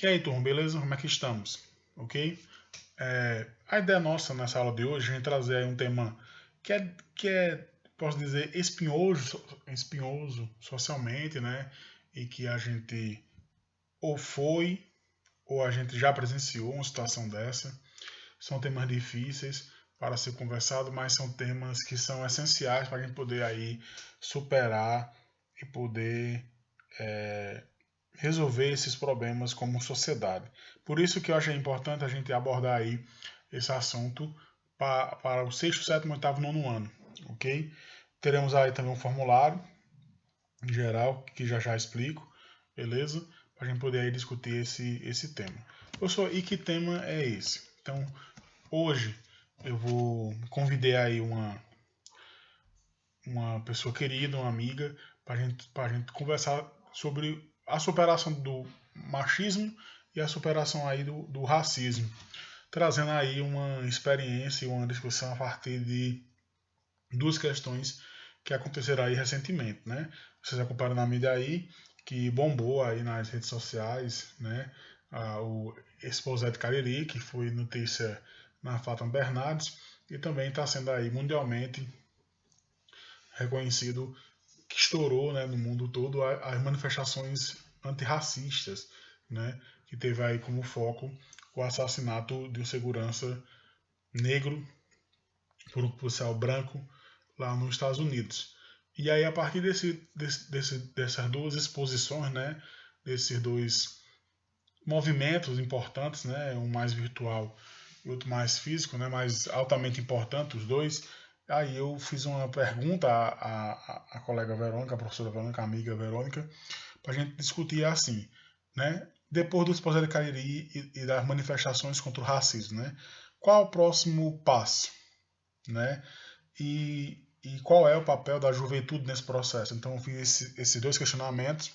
E aí, turma, beleza? Como é que estamos? Ok? A ideia nossa nessa aula de hoje é a gente trazer aí um tema que é, posso dizer, espinhoso socialmente, né? E que a gente ou foi ou a gente já presenciou uma situação dessa. São temas difíceis para ser conversado, mas são temas que são essenciais para a gente poder aí superar e poder resolver esses problemas como sociedade. Por isso que eu achei importante a gente abordar aí esse assunto para o sexto, sétimo, oitavo, nono ano, ok? Teremos aí também um formulário geral que já já explico, beleza? Para a gente poder aí discutir esse tema. Professor, e que tema é esse? Então, hoje eu vou convidar aí uma pessoa querida, uma amiga, para gente conversar sobre a superação do machismo e a superação aí do racismo, trazendo aí uma experiência e uma discussão a partir de duas questões que aconteceram aí recentemente, né? Vocês acompanharam na mídia aí que bombou aí nas redes sociais, né? O Exposé de Cariri, que foi notícia na Fátima Bernardes, e também está sendo aí mundialmente reconhecido que estourou, né, no mundo todo as manifestações antirracistas, né, que teve aí como foco o assassinato de um segurança negro por um policial branco lá nos Estados Unidos. E aí, a partir dessas duas exposições, né, desses dois movimentos importantes, né, um mais virtual e outro mais físico, né, mas altamente importante os dois. Aí eu fiz uma pergunta à colega Verônica, a professora Verônica, a amiga Verônica, para a gente discutir assim, né, depois do Exposé de Cariri e das manifestações contra o racismo, né, qual é o próximo passo, né, e qual é o papel da juventude nesse processo. Então eu fiz esses dois questionamentos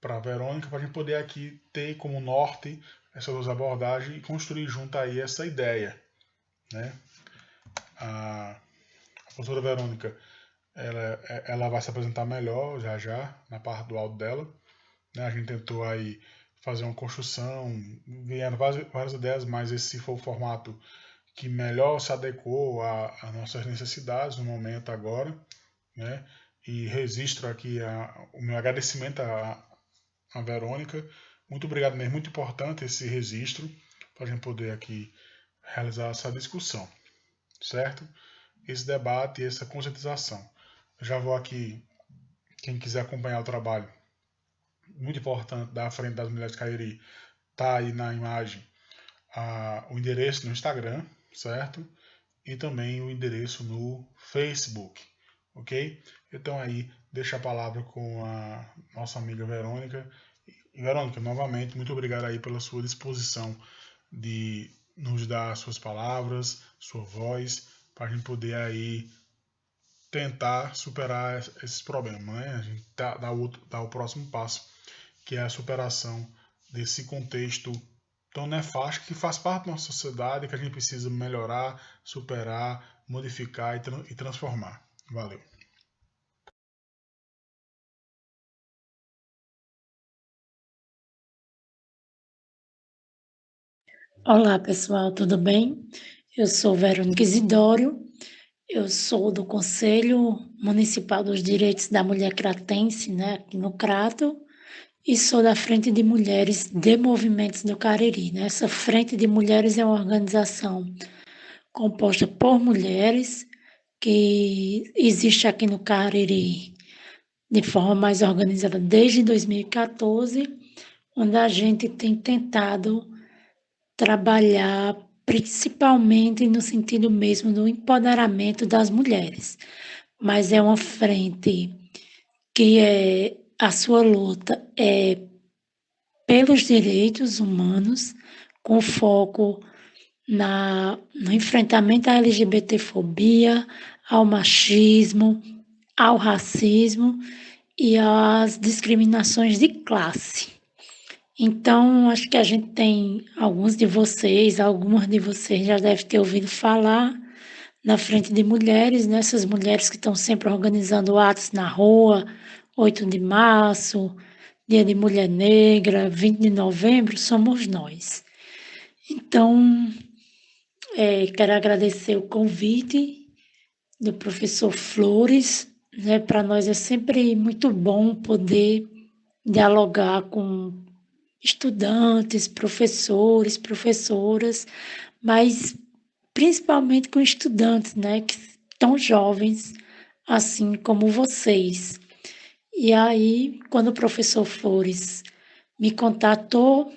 para a Verônica, para a gente poder aqui ter como norte essas duas abordagens e construir junto aí essa ideia, né? A professora Verônica, ela vai se apresentar melhor já já na parte do áudio dela, né? A gente tentou aí fazer uma construção, vieram várias ideias, mas esse foi o formato que melhor se adequou às nossas necessidades no momento agora, né? E registro aqui o meu agradecimento à Verônica. Muito obrigado mesmo, muito importante esse registro para a gente poder aqui realizar essa discussão, certo? Esse debate e essa conscientização. Eu já vou aqui, quem quiser acompanhar o trabalho, muito importante da Frente das Mulheres de Cariri, tá aí na imagem o endereço no Instagram, certo? E também o endereço no Facebook, ok? Então aí, deixa a palavra com a nossa amiga Verônica. E Verônica, novamente, muito obrigado aí pela sua disposição de nos dar suas palavras, sua voz, para a gente poder aí tentar superar esses problemas, né? A gente dar o próximo passo, que é a superação desse contexto tão nefasto que faz parte da nossa sociedade, que a gente precisa melhorar, superar, modificar e transformar. Valeu. Olá, pessoal, tudo bem? Eu sou Verônica Isidório, eu sou do Conselho Municipal dos Direitos da Mulher Cratense, né, aqui no Crato, e sou da Frente de Mulheres de Movimentos do Cariri, né? Essa Frente de Mulheres é uma organização composta por mulheres que existe aqui no Cariri de forma mais organizada desde 2014, onde a gente tem tentado trabalhar principalmente no sentido mesmo do empoderamento das mulheres, mas é uma frente que a sua luta é pelos direitos humanos, com foco no enfrentamento à LGBTfobia, ao machismo, ao racismo e às discriminações de classe. Então, acho que a gente tem algumas de vocês já devem ter ouvido falar na Frente de Mulheres, nessas mulheres que estão sempre organizando atos na rua, 8 de março, Dia de Mulher Negra, 20 de novembro, somos nós. Então, quero agradecer o convite do professor Flores, né? Para nós é sempre muito bom poder dialogar com estudantes, professores, professoras, mas principalmente com estudantes, né, que tão jovens, assim como vocês. E aí, quando o professor Flores me contatou,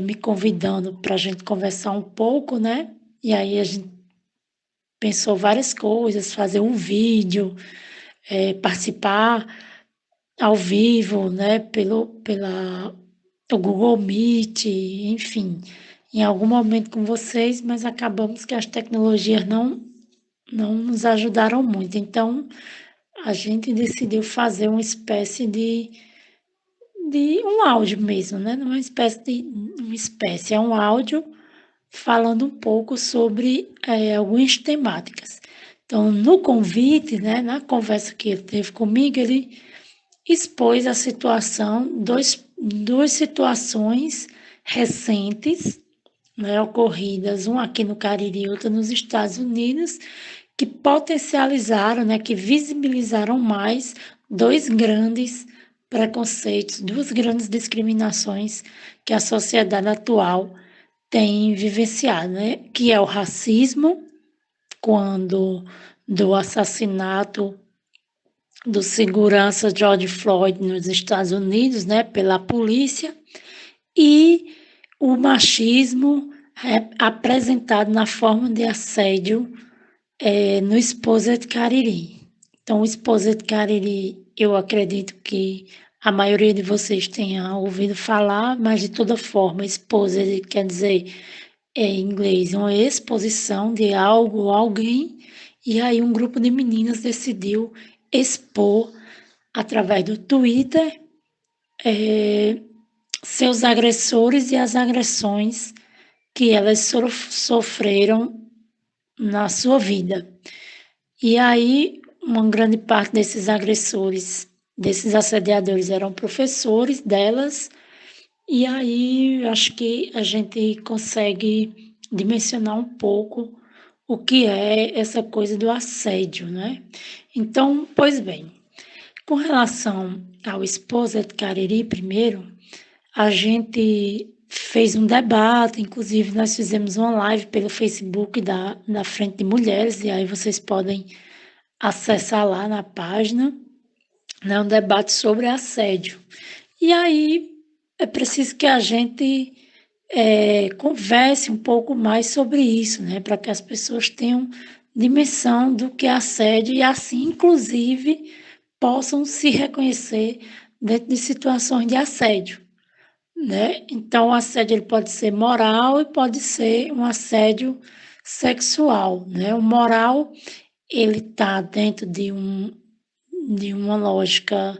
me convidando para a gente conversar um pouco, né? E aí a gente pensou várias coisas, fazer um vídeo, participar ao vivo, né? Pela o Google Meet, enfim, em algum momento com vocês, mas acabamos que as tecnologias não nos ajudaram muito. Então, a gente decidiu fazer uma espécie de um áudio mesmo, né? Não é uma espécie, é um áudio falando um pouco sobre algumas temáticas. Então, no convite, né, na conversa que ele teve comigo, ele expôs a situação, duas situações recentes, né, ocorridas, uma aqui no Cariri e outra nos Estados Unidos, que potencializaram, né, que visibilizaram mais dois grandes preconceitos, duas grandes discriminações que a sociedade atual tem vivenciado, né, que é o racismo, quando do assassinato do segurança George Floyd nos Estados Unidos, né, pela polícia, e o machismo apresentado na forma de assédio no Exposed Cariri. Então, o Exposed Cariri, eu acredito que a maioria de vocês tenha ouvido falar, mas de toda forma, Exposed quer dizer, em inglês, uma exposição de algo ou alguém, e aí um grupo de meninas decidiu expor, através do Twitter, seus agressores e as agressões que elas sofreram na sua vida. E aí, uma grande parte desses agressores, desses assediadores, eram professores delas, e aí acho que a gente consegue dimensionar um pouco o que é essa coisa do assédio, né? Então, pois bem, com relação ao Exposed Cariri, primeiro, a gente fez um debate, inclusive nós fizemos uma live pelo Facebook da Frente de Mulheres, e aí vocês podem acessar lá na página, né, um debate sobre assédio. E aí é preciso que a gente converse um pouco mais sobre isso, né, para que as pessoas tenham dimensão do que é assédio e assim, inclusive, possam se reconhecer dentro de situações de assédio, né? Então, o assédio ele pode ser moral e pode ser um assédio sexual, né? O moral ele está dentro de uma lógica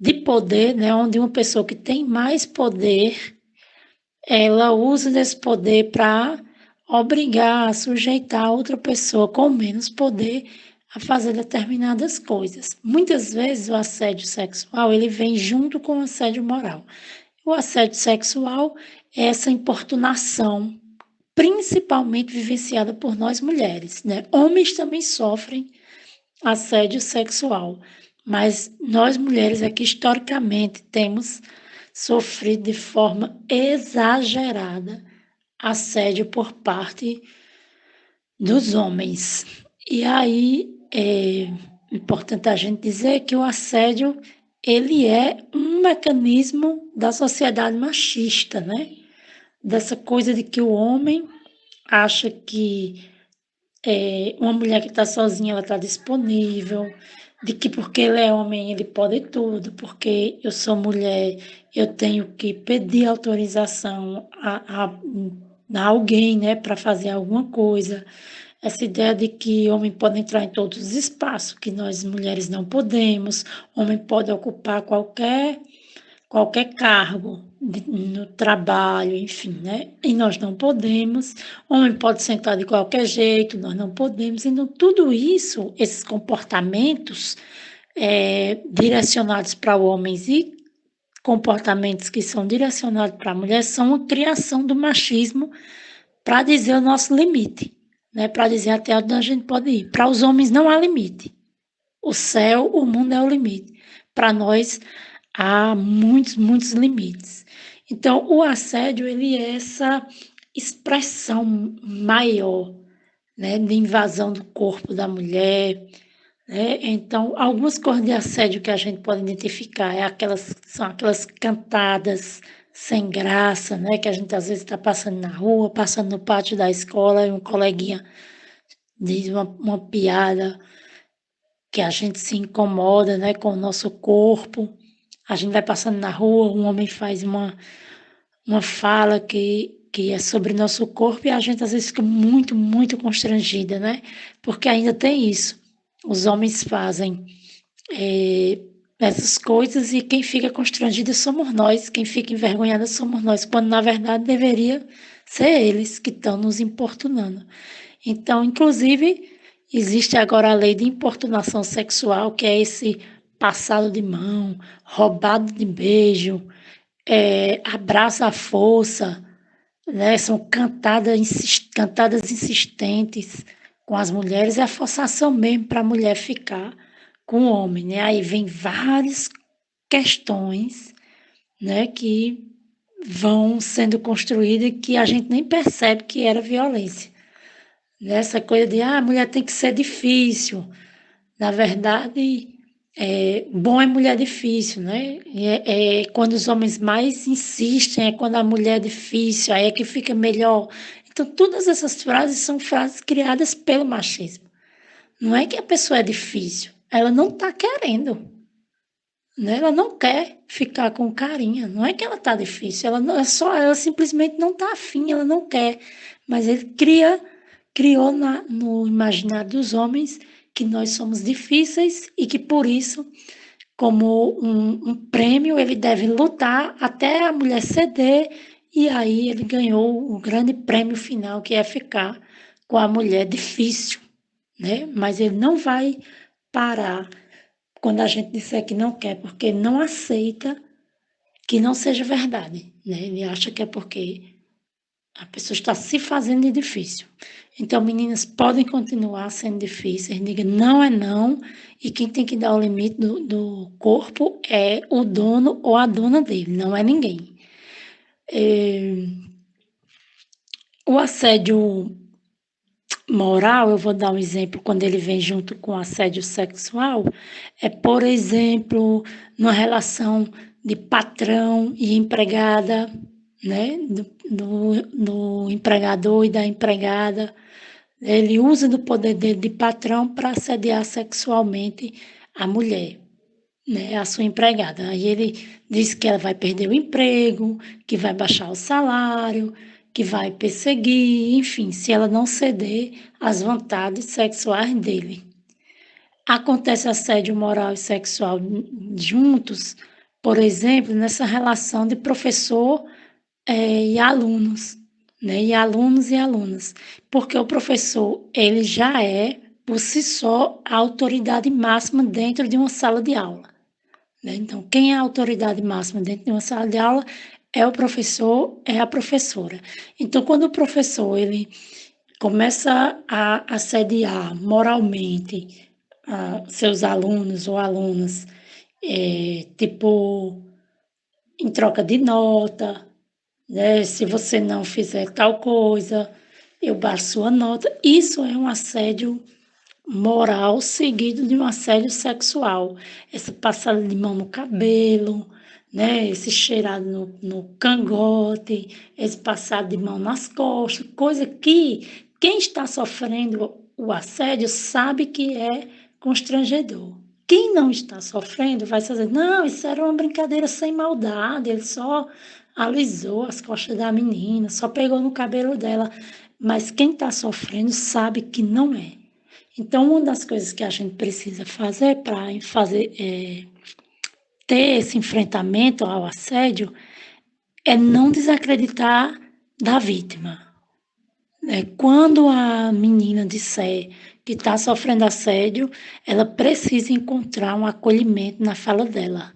de poder, né? Onde uma pessoa que tem mais poder, ela usa desse poder para obrigar, sujeitar outra pessoa com menos poder a fazer determinadas coisas. Muitas vezes o assédio sexual ele vem junto com o assédio moral. O assédio sexual é essa importunação, principalmente vivenciada por nós mulheres, né? Homens também sofrem assédio sexual, mas nós mulheres aqui historicamente temos sofrido de forma exagerada assédio por parte dos homens. E aí é importante a gente dizer que o assédio ele é um mecanismo da sociedade machista, né? Dessa coisa de que o homem acha que uma mulher que está sozinha ela está disponível, de que porque ele é homem ele pode tudo, porque eu sou mulher eu tenho que pedir autorização a alguém, né, para fazer alguma coisa. Essa ideia de que homem pode entrar em todos os espaços, que nós mulheres não podemos, homem pode ocupar qualquer cargo no trabalho, enfim, né? E nós não podemos. Homem pode sentar de qualquer jeito, nós não podemos. Então, tudo isso, esses comportamentos direcionados para homens e comportamentos que são direcionados para a mulher são uma criação do machismo para dizer o nosso limite, né? Para dizer até onde a gente pode ir. Para os homens não há limite. O céu, o mundo é o limite. Para nós há muitos, muitos limites. Então, o assédio ele é essa expressão maior, né, de invasão do corpo da mulher, né? Então, algumas cores de assédio que a gente pode identificar são aquelas cantadas sem graça, né? Que a gente às vezes está passando na rua, passando no pátio da escola e um coleguinha diz uma piada que a gente se incomoda, né, com o nosso corpo. A gente vai passando na rua, um homem faz uma fala que é sobre nosso corpo e a gente às vezes fica muito, muito constrangida, né? Porque ainda tem isso. Os homens fazem essas coisas e quem fica constrangida somos nós, quem fica envergonhada somos nós, quando na verdade deveria ser eles que estão nos importunando. Então, inclusive, existe agora a lei de importunação sexual, que é esse passado de mão, roubado de beijo, abraço à força, né? São cantadas insistentes com as mulheres, é a forçação mesmo para a mulher ficar com o homem, né? Aí vem várias questões, né, que vão sendo construídas e que a gente nem percebe que era violência. Nessa coisa de, a mulher tem que ser difícil. Na verdade, bom é mulher difícil, né? É quando os homens mais insistem, é quando a mulher é difícil, aí é que fica melhor. Então, todas essas frases são frases criadas pelo machismo. Não é que a pessoa é difícil, ela não está querendo, né? Ela não quer ficar com carinha, não é que ela está difícil, ela simplesmente não está afim, ela não quer. Mas ele criou no imaginário dos homens que nós somos difíceis e que por isso, como um prêmio, ele deve lutar até a mulher ceder e aí ele ganhou o grande prêmio final, que é ficar com a mulher difícil, né? Mas ele não vai parar quando a gente disser que não quer, porque ele não aceita que não seja verdade, né? Ele acha que é porque a pessoa está se fazendo de difícil. Então, meninas podem continuar sendo difíceis, diga não é não, e quem tem que dar o limite do corpo é o dono ou a dona dele, não é ninguém. O assédio moral, eu vou dar um exemplo, quando ele vem junto com assédio sexual, é, por exemplo, numa relação de patrão e empregada, né, do empregador e da empregada. Ele usa do poder dele de patrão para assediar sexualmente a mulher, né, a sua empregada. Aí ele diz que ela vai perder o emprego, que vai baixar o salário, que vai perseguir, enfim, se ela não ceder às vontades sexuais dele. Acontece assédio moral e sexual juntos, por exemplo, nessa relação de professor e alunos, né? E alunos e alunas, porque o professor ele já é por si só a autoridade máxima dentro de uma sala de aula, né? Então, quem é a autoridade máxima dentro de uma sala de aula é o professor, é a professora. Então, quando o professor ele começa a assediar moralmente seus alunos ou alunas, tipo em troca de nota, né? Se você não fizer tal coisa, eu baixo sua nota. Isso é um assédio moral seguido de um assédio sexual. Essa passada de mão no cabelo, né? Esse cheirado no cangote, esse passado de mão nas costas, coisa que quem está sofrendo o assédio sabe que é constrangedor. Quem não está sofrendo vai dizer, não, isso era uma brincadeira sem maldade, ele só alisou as costas da menina, só pegou no cabelo dela. Mas quem está sofrendo sabe que não é. Então, uma das coisas que a gente precisa fazer para ter esse enfrentamento ao assédio é não desacreditar da vítima. Quando a menina disser que está sofrendo assédio, ela precisa encontrar um acolhimento na fala dela.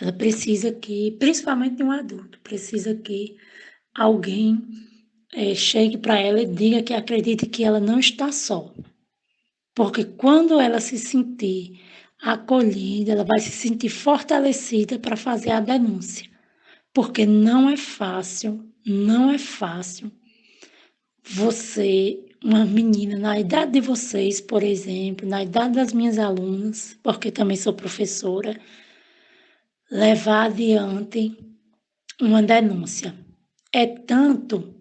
Ela precisa que, principalmente de um adulto, precisa que alguém chegue para ela e diga que acredite que ela não está só. Porque quando ela se sentir acolhida, ela vai se sentir fortalecida para fazer a denúncia. Porque não é fácil você, uma menina na idade de vocês, por exemplo, na idade das minhas alunas, porque também sou professora, levar adiante uma denúncia. É tanto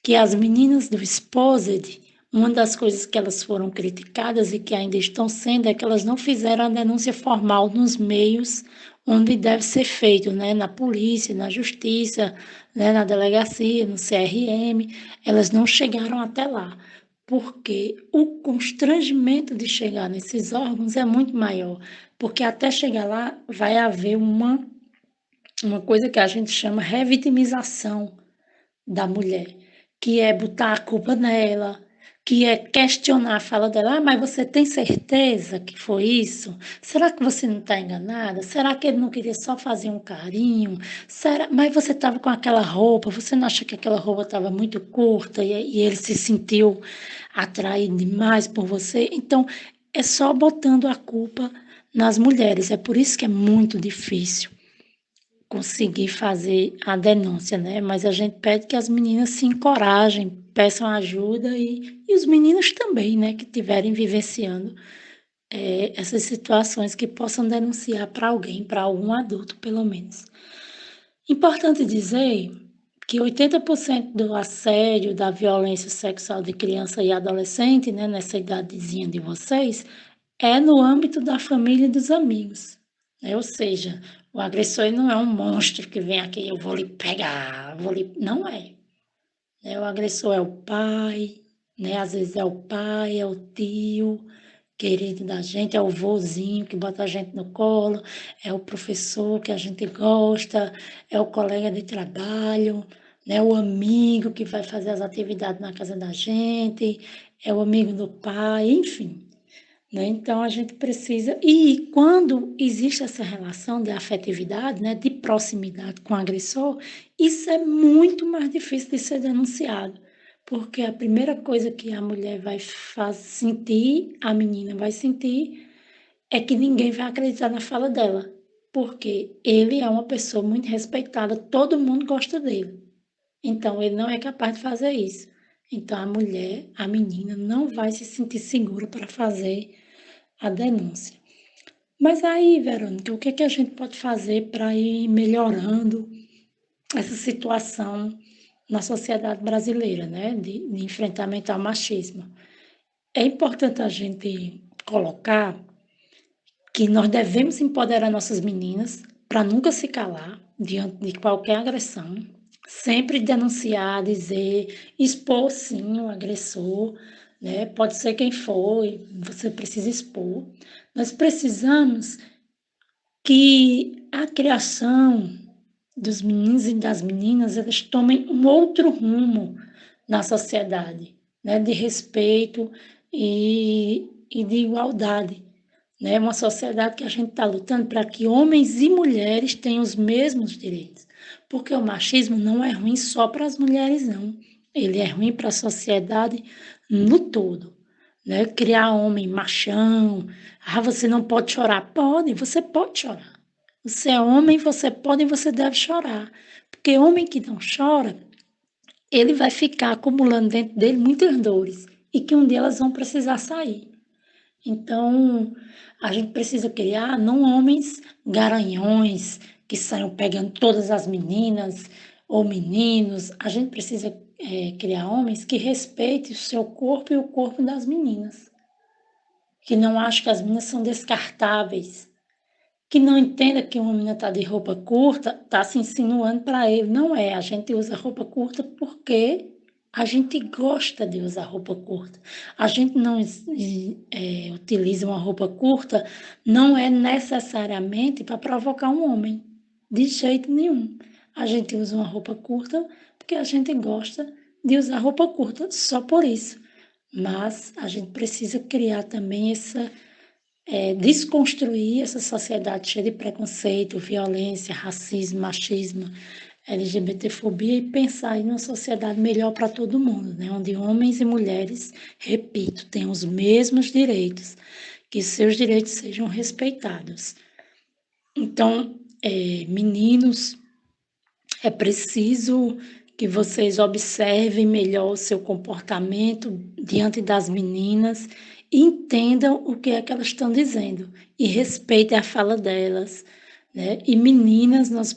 que as meninas do Exposed, uma das coisas que elas foram criticadas e que ainda estão sendo é que elas não fizeram a denúncia formal nos meios onde deve ser feito, né? Na polícia, na justiça, né? Na delegacia, no CRM, elas não chegaram até lá, porque o constrangimento de chegar nesses órgãos é muito maior, porque até chegar lá vai haver uma coisa que a gente chama revitimização da mulher, que é botar a culpa nela, que é questionar a fala dela. Ah, mas você tem certeza que foi isso? Será que você não está enganada? Será que ele não queria só fazer um carinho? Será? Mas você estava com aquela roupa, você não acha que aquela roupa estava muito curta e ele se sentiu atraído demais por você? Então, é só botando a culpa nas mulheres. É por isso que é muito difícil conseguir fazer a denúncia, né? Mas a gente pede que as meninas se encorajem, peçam ajuda e os meninos também, né? Que estiverem vivenciando essas situações que possam denunciar para alguém, para algum adulto, pelo menos. Importante dizer que 80% do assédio, da violência sexual de criança e adolescente, né, nessa idadezinha de vocês, é no âmbito da família e dos amigos, né? Ou seja, o agressor não é um monstro que vem aqui, eu vou lhe pegar, não é. Né? O agressor é o pai, né? Às vezes é o pai, é o tio querido da gente, é o vozinho que bota a gente no colo, é o professor que a gente gosta, é o colega de trabalho, né? O amigo que vai fazer as atividades na casa da gente, é o amigo do pai, enfim. Né? Então, a gente precisa. E quando existe essa relação de afetividade, né, de proximidade com o agressor, isso é muito mais difícil de ser denunciado. Porque a primeira coisa que a mulher vai sentir, a menina vai sentir, é que ninguém vai acreditar na fala dela. Porque ele é uma pessoa muito respeitada, todo mundo gosta dele. Então, ele não é capaz de fazer isso. Então, a mulher, a menina, não vai se sentir segura para fazer a denúncia. Mas aí, Verônica, o que, que a gente pode fazer para ir melhorando essa situação na sociedade brasileira, né, de enfrentamento ao machismo? É importante a gente colocar que nós devemos empoderar nossas meninas para nunca se calar diante de qualquer agressão, sempre denunciar, dizer, expor sim o agressor, né? Pode ser quem for, você precisa expor. Nós precisamos que a criação dos meninos e das meninas elas tomem um outro rumo na sociedade, né? De respeito e de igualdade. Né? Uma sociedade que a gente está lutando para que homens e mulheres tenham os mesmos direitos. Porque o machismo não é ruim só para as mulheres, não. Ele é ruim para a sociedade no todo. Né? Criar homem machão. Ah, você não pode chorar. Pode, você pode chorar. Você é homem, você pode e você deve chorar. Porque homem que não chora, ele vai ficar acumulando dentro dele muitas dores. E que um dia elas vão precisar sair. Então, a gente precisa criar não homens garanhões que saiam pegando todas as meninas ou meninos. A gente precisa criar homens que respeitem o seu corpo e o corpo das meninas. Que não achem que as meninas são descartáveis. Que não entenda que uma menina está de roupa curta, está se insinuando para ele. Não é, a gente usa roupa curta porque a gente gosta de usar roupa curta. A gente não utiliza uma roupa curta, não é necessariamente para provocar um homem, de jeito nenhum. A gente usa uma roupa curta porque a gente gosta de usar roupa curta, só por isso. Mas a gente precisa criar também desconstruir essa sociedade cheia de preconceito, violência, racismo, machismo, LGBTfobia e pensar em uma sociedade melhor para todo mundo, né? Onde homens e mulheres, repito, tenham os mesmos direitos, que seus direitos sejam respeitados. Então, meninos, é preciso que vocês observem melhor o seu comportamento diante das meninas e entendam o que é que elas estão dizendo e respeitem a fala delas, né? E meninas, nós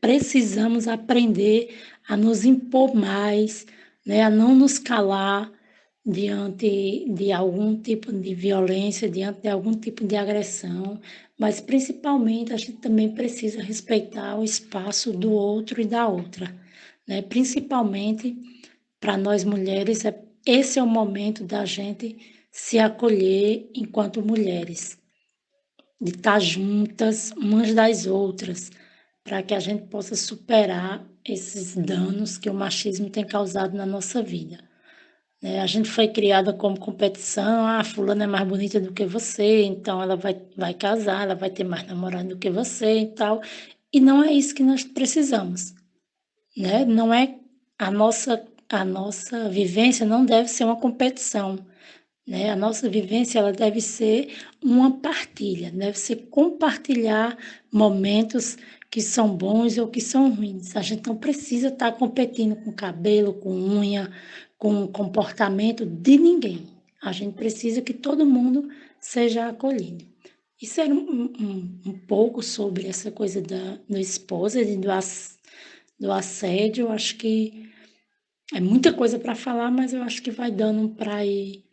precisamos aprender a nos impor mais, né? A não nos calar diante de algum tipo de violência, diante de algum tipo de agressão, mas principalmente a gente também precisa respeitar o espaço do outro e da outra, né? Principalmente para nós mulheres, esse é o momento da gente se acolher enquanto mulheres, de estar juntas umas das outras, para que a gente possa superar esses danos que o machismo tem causado na nossa vida. A gente foi criada como competição, fulana é mais bonita do que você, então ela vai casar, ela vai ter mais namorado do que você e tal. E não é isso que nós precisamos, né? Não é a nossa vivência não deve ser uma competição, né? A nossa vivência ela deve ser uma partilha, deve ser compartilhar momentos que são bons ou que são ruins. A gente não precisa estar competindo com cabelo, com unha, com comportamento de ninguém. A gente precisa que todo mundo seja acolhido. Isso era um pouco sobre essa coisa do esposa e do assédio. Eu acho que é muita coisa para falar, mas eu acho que vai dando para ir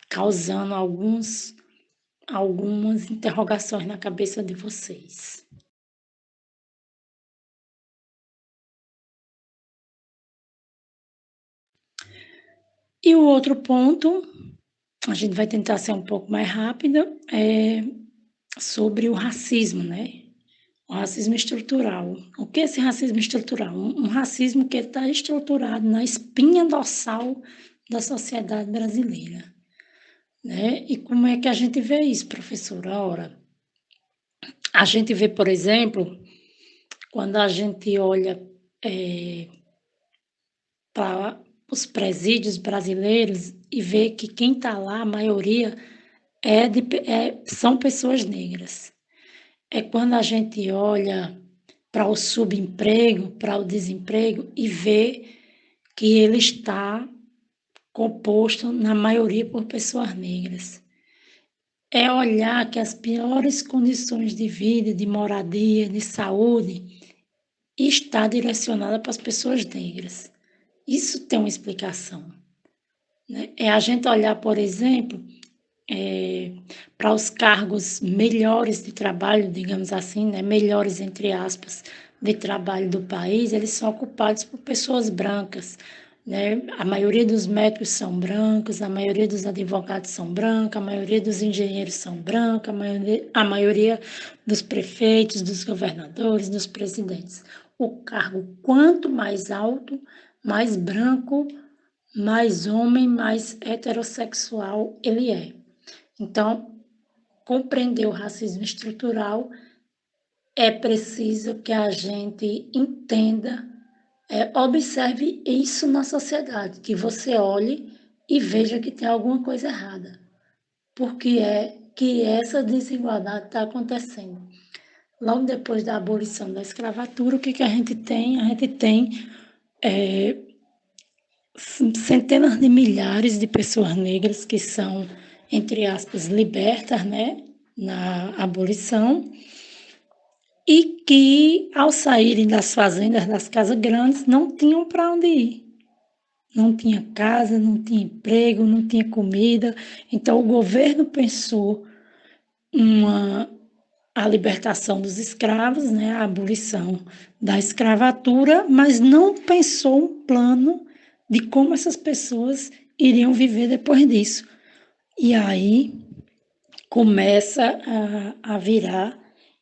causando algumas interrogações na cabeça de vocês. E o outro ponto, a gente vai tentar ser um pouco mais rápida, é sobre o racismo, né? O racismo estrutural. O que é esse racismo estrutural? Um racismo que está estruturado na espinha dorsal da sociedade brasileira, né? E como é que a gente vê isso, professora? Ora, a gente vê, por exemplo, quando a gente olha para os presídios brasileiros e vê que quem está lá, a maioria, são pessoas negras. É quando a gente olha para o subemprego, para o desemprego e vê que ele está composto, na maioria, por pessoas negras. É olhar que as piores condições de vida, de moradia, de saúde, está direcionada para as pessoas negras. Isso tem uma explicação, né? É a gente olhar, por exemplo, para os cargos melhores de trabalho, digamos assim, né? Melhores entre aspas, de trabalho do país, eles são ocupados por pessoas brancas, né? A maioria dos médicos são brancos, a maioria dos advogados são brancos, a maioria dos engenheiros são brancos, a maioria dos prefeitos, dos governadores, dos presidentes. O cargo quanto mais alto, mais branco, mais homem, mais heterossexual ele é. Então, compreender o racismo estrutural é preciso que a gente entenda, observe isso na sociedade, que você olhe e veja que tem alguma coisa errada. Porque é que essa desigualdade está acontecendo. Logo depois da abolição da escravatura, o que a gente tem? A gente tem centenas de milhares de pessoas negras que são, entre aspas, libertas, né, na abolição, e que, ao saírem das fazendas, das casas grandes, não tinham para onde ir. Não tinha casa, não tinha emprego, não tinha comida. Então, o governo pensou a libertação dos escravos, né, a abolição da escravatura, mas não pensou um plano de como essas pessoas iriam viver depois disso. E aí começa a virar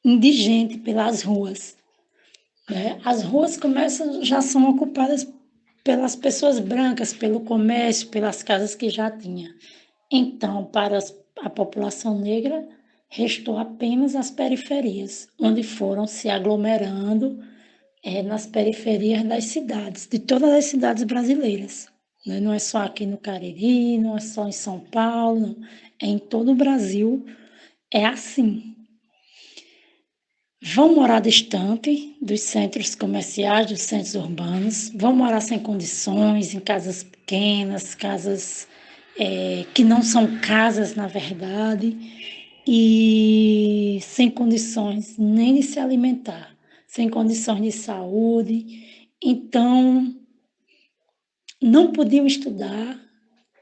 indigente pelas ruas, né? As ruas já são ocupadas pelas pessoas brancas, pelo comércio, pelas casas que já tinha. Então, para a população negra restou apenas as periferias, onde foram se aglomerando nas periferias das cidades, de todas as cidades brasileiras. Né? Não é só aqui no Cariri, não é só em São Paulo, não. É em todo o Brasil, é assim. Vão morar distante dos centros comerciais, dos centros urbanos, vão morar sem condições, em casas pequenas, casas que não são casas, na verdade, e sem condições nem de se alimentar, sem condições de saúde. Então, não podiam estudar,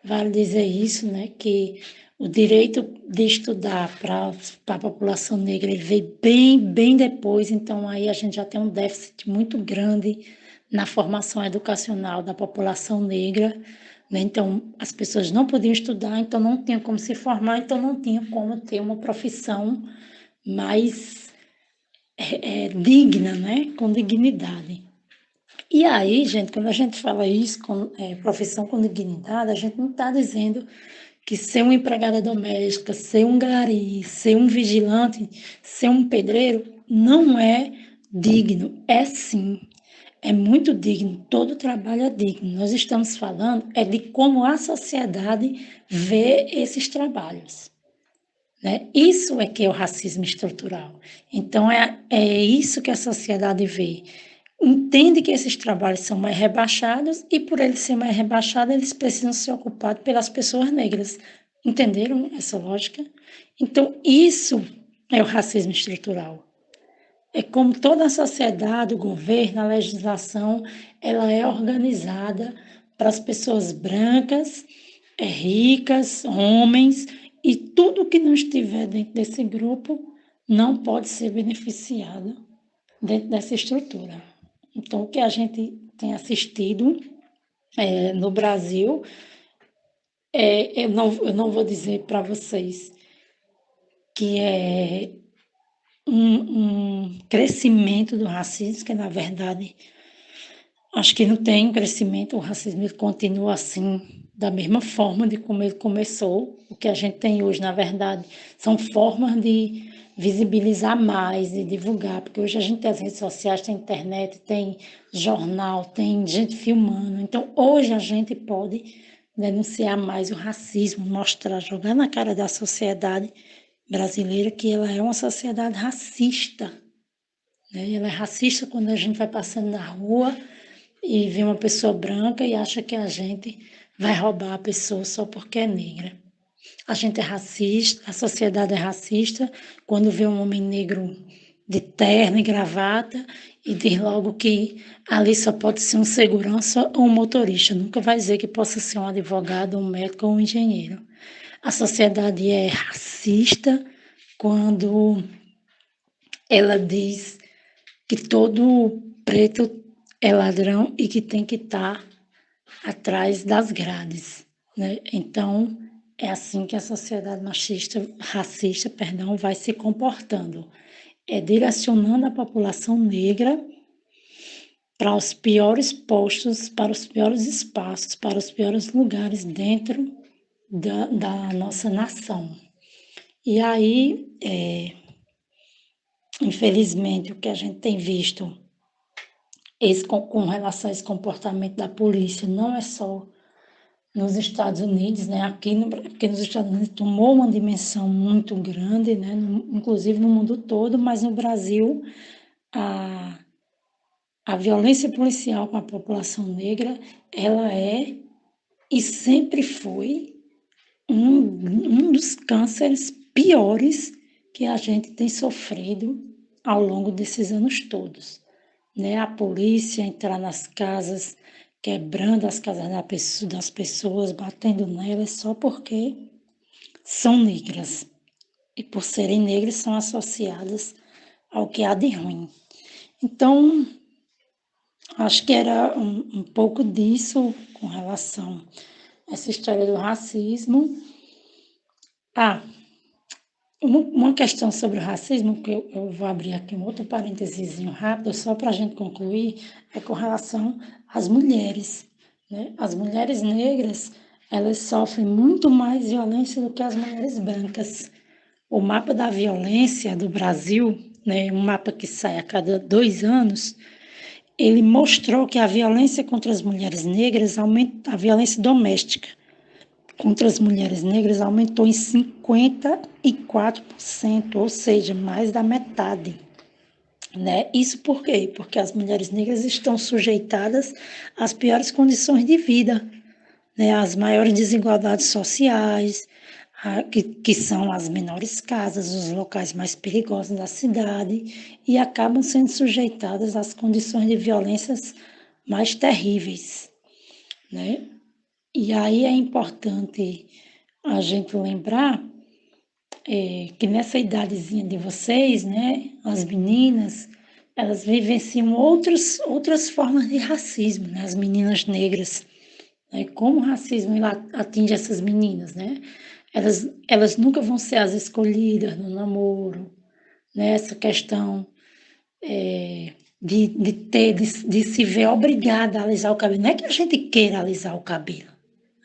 vale dizer isso, né, que o direito de estudar para a população negra ele veio bem depois, então aí a gente já tem um déficit muito grande na formação educacional da população negra, né? Então as pessoas não podiam estudar, então não tinham como se formar, então não tinham como ter uma profissão mais digna, né? Com dignidade. E aí, gente, quando a gente fala isso, com profissão com dignidade, a gente não está dizendo que ser uma empregada doméstica, ser um gari, ser um vigilante, ser um pedreiro, não é digno. É sim, é muito digno, todo trabalho é digno. Nós estamos falando de como a sociedade vê esses trabalhos. Né? Isso é que é o racismo estrutural. Então, é isso que a sociedade vê. Entende que esses trabalhos são mais rebaixados e, por eles serem mais rebaixados, eles precisam ser ocupados pelas pessoas negras. Entenderam essa lógica? Então, isso é o racismo estrutural. É como toda a sociedade, o governo, a legislação, ela é organizada para as pessoas brancas, ricas, homens, e tudo que não estiver dentro desse grupo não pode ser beneficiado dentro dessa estrutura. Então, o que a gente tem assistido no Brasil, eu não vou dizer para vocês que é um crescimento do racismo, que na verdade acho que não tem crescimento, o racismo continua assim, da mesma forma de como ele começou. O que a gente tem hoje, na verdade, são formas de visibilizar mais e divulgar, porque hoje a gente tem as redes sociais, tem internet, tem jornal, tem gente filmando. Então, hoje a gente pode denunciar mais o racismo, mostrar, jogar na cara da sociedade brasileira que ela é uma sociedade racista. Né? Ela é racista quando a gente vai passando na rua e vê uma pessoa branca e acha que a gente vai roubar a pessoa só porque é negra. A gente é racista, a sociedade é racista quando vê um homem negro de terno e gravata e diz logo que ali só pode ser um segurança ou um motorista, nunca vai dizer que possa ser um advogado, um médico ou um engenheiro. A sociedade é racista quando ela diz que todo preto é ladrão e que tem que estar atrás das grades, né? Então, é assim que a sociedade racista, vai se comportando. É direcionando a população negra para os piores postos, para os piores espaços, para os piores lugares dentro da nossa nação. E aí, infelizmente, o que a gente tem visto com relação a esse comportamento da polícia não é só nos Estados Unidos, né? Porque nos Estados Unidos tomou uma dimensão muito grande, né? Inclusive no mundo todo, mas no Brasil a violência policial com a população negra, ela é e sempre foi um dos cânceres piores que a gente tem sofrido ao longo desses anos todos. Né? A polícia entrar nas casas, quebrando as casas das pessoas, batendo nelas só porque são negras. E por serem negras são associadas ao que há de ruim. Então, acho que era um pouco disso com relação a essa história do racismo. Uma questão sobre o racismo, que eu vou abrir aqui um outro parênteses rápido, só para a gente concluir, é com relação às mulheres. Né? As mulheres negras, elas sofrem muito mais violência do que as mulheres brancas. O mapa da violência do Brasil, né, um mapa que sai a cada 2 anos, ele mostrou que a violência contra as mulheres negras aumenta, a violência doméstica contra as mulheres negras aumentou em 54%, ou seja, mais da metade. Né? Isso por quê? Porque as mulheres negras estão sujeitadas às piores condições de vida, né? Às maiores desigualdades sociais, que são as menores casas, os locais mais perigosos da cidade, e acabam sendo sujeitadas às condições de violências mais terríveis. Né? E aí é importante a gente lembrar que nessa idadezinha de vocês, né, as meninas, elas vivenciam outras formas de racismo, né, as meninas negras. Né, como o racismo atinge essas meninas, né? Elas nunca vão ser as escolhidas no namoro, né? Essa questão de se ver obrigada a alisar o cabelo. Não é que a gente queira alisar o cabelo.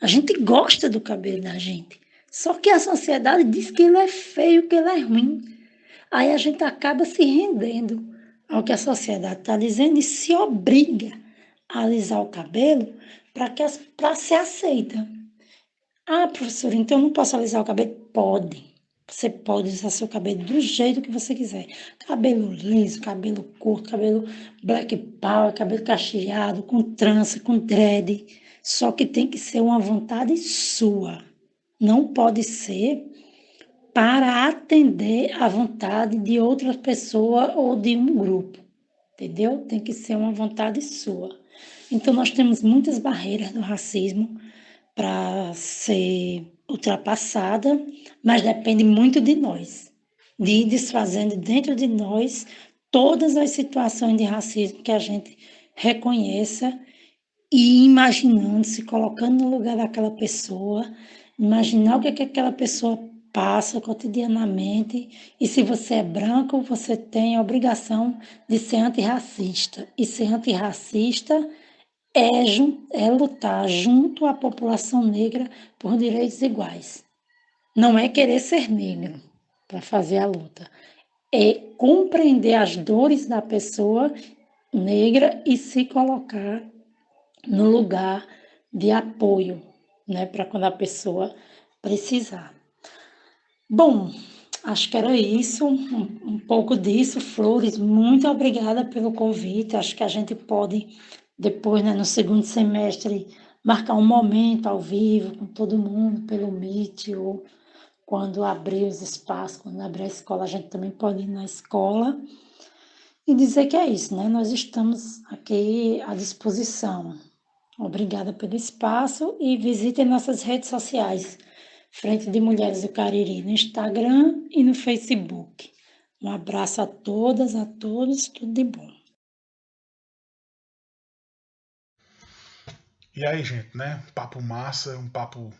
A gente gosta do cabelo da gente. Só que a sociedade diz que ele é feio, que ele é ruim. Aí a gente acaba se rendendo ao que a sociedade está dizendo e se obriga a alisar o cabelo para ser aceita. Ah, professora, então eu não posso alisar o cabelo? Pode. Você pode usar seu cabelo do jeito que você quiser. Cabelo liso, cabelo curto, cabelo black power, cabelo cacheado, com trança, com dread. Só que tem que ser uma vontade sua. Não pode ser para atender à vontade de outra pessoa ou de um grupo. Entendeu? Tem que ser uma vontade sua. Então, nós temos muitas barreiras do racismo para ser ultrapassada, mas depende muito de nós, de ir desfazendo dentro de nós todas as situações de racismo que a gente reconheça e imaginando, se colocando no lugar daquela pessoa, imaginar o que, é que aquela pessoa passa cotidianamente, e se você é branco, você tem a obrigação de ser antirracista. E ser antirracista é lutar junto à população negra por direitos iguais. Não é querer ser negro para fazer a luta, é compreender as dores da pessoa negra e se colocar no lugar de apoio, né, para quando a pessoa precisar. Bom, acho que era isso, um pouco disso. Flores, muito obrigada pelo convite. Acho que a gente pode, depois, né, no segundo semestre, marcar um momento ao vivo com todo mundo, pelo Meet, ou quando abrir os espaços, quando abrir a escola, a gente também pode ir na escola. E dizer que é isso, né? Nós estamos aqui à disposição. Obrigada pelo espaço e visitem nossas redes sociais, Frente de Mulheres do Cariri, no Instagram e no Facebook. Um abraço a todas, a todos, tudo de bom. E aí, gente, né? Papo massa, um papo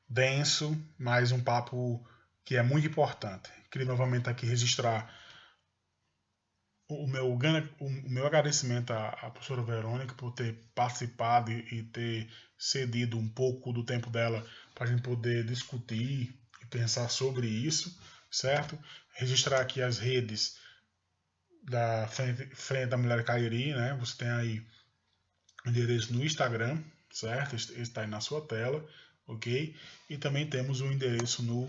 denso, mas um papo que é muito importante. Queria novamente aqui registrar o meu agradecimento à professora Verônica por ter participado e ter cedido um pouco do tempo dela para a gente poder discutir e pensar sobre isso, certo? Registrar aqui as redes da Frente da Mulher Cariri, né? Você tem aí o endereço no Instagram, certo? Está aí na sua tela, ok? E também temos o endereço no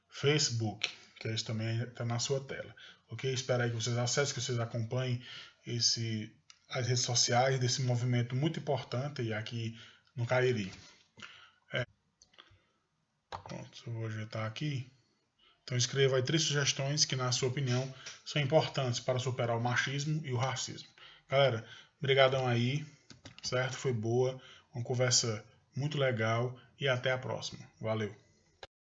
Facebook, que esse também está na sua tela, ok? Espero aí que vocês acessem, que vocês acompanhem as redes sociais desse movimento muito importante aqui no Cariri. Pronto, eu vou ajeitar aqui. Então escreva aí 3 sugestões que, na sua opinião, são importantes para superar o machismo e o racismo. Galera, brigadão aí, certo? Foi boa, uma conversa muito legal e até a próxima. Valeu!